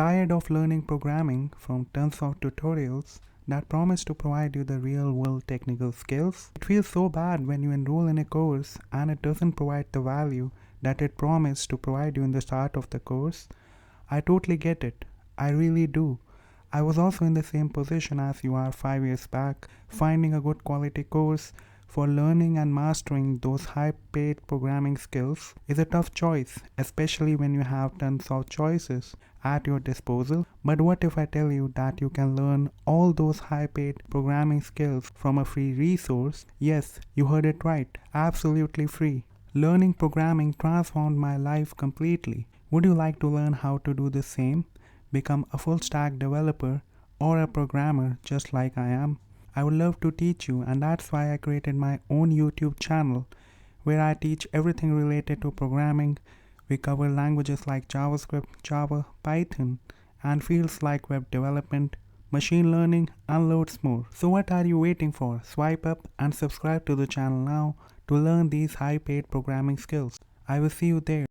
Tired of learning programming from tons of tutorials that promise to provide you the real world technical skills? It feels so bad when you enroll in a course and it doesn't provide the value that it promised to provide you in the start of the course. I totally get it. I really do. I was also in the same position as you are 5 years back. Finding a good quality course for learning and mastering those high paid programming skills is a tough choice, especially when you have tons of choices at your disposal. But what if I tell you that you can learn all those high paid programming skills from a free resource? Yes, you heard it right, absolutely free. Learning programming transformed my life completely. Would you like to learn how to do the same? Become a full stack developer or a programmer just like I am? I would love to teach you, and that's why I created my own YouTube channel where I teach everything related to programming. We cover languages like JavaScript, Java, Python, and fields like web development, machine learning, and loads more. So what are you waiting for? Swipe up and subscribe to the channel now to learn these high paid programming skills. I will see you there.